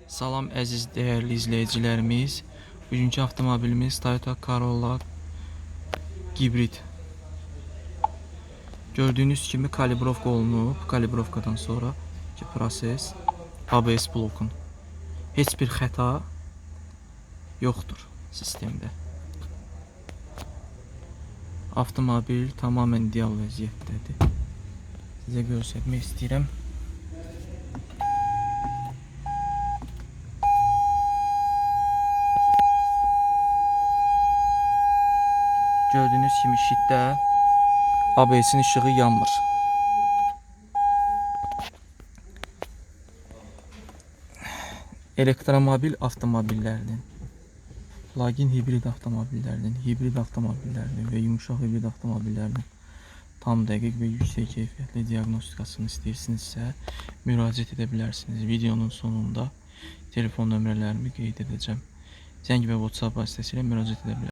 Salam əziz dəyərli izləyicilərimiz. Bugünkü avtomobilimiz Toyota Corolla Hibrid. Gördüyünüz kimi kalibrovka olunub. Kalibrovkadan sonraki proses ABS blokun. Heç bir xəta yoxdur sistemdə. Avtomobil tamamilə ideal vəziyyətdədir. Sizə göstərmək istəyirəm. Gördüyünüz kimi şitdə ABS-in işığı yanmır. Elektromobil avtomobillərinin, plug-in hibrid avtomobillərinin və yumuşaq hibrid avtomobillərinin tam dəqiq və yüksək keyfiyyətli diaqnostikasını istəyirsinizsə müraciət edə bilərsiniz. Videonun sonunda telefon nömrələrimi qeyd edəcəm. Zəng və WhatsApp vasitəsilə müraciət edə bilərsiniz.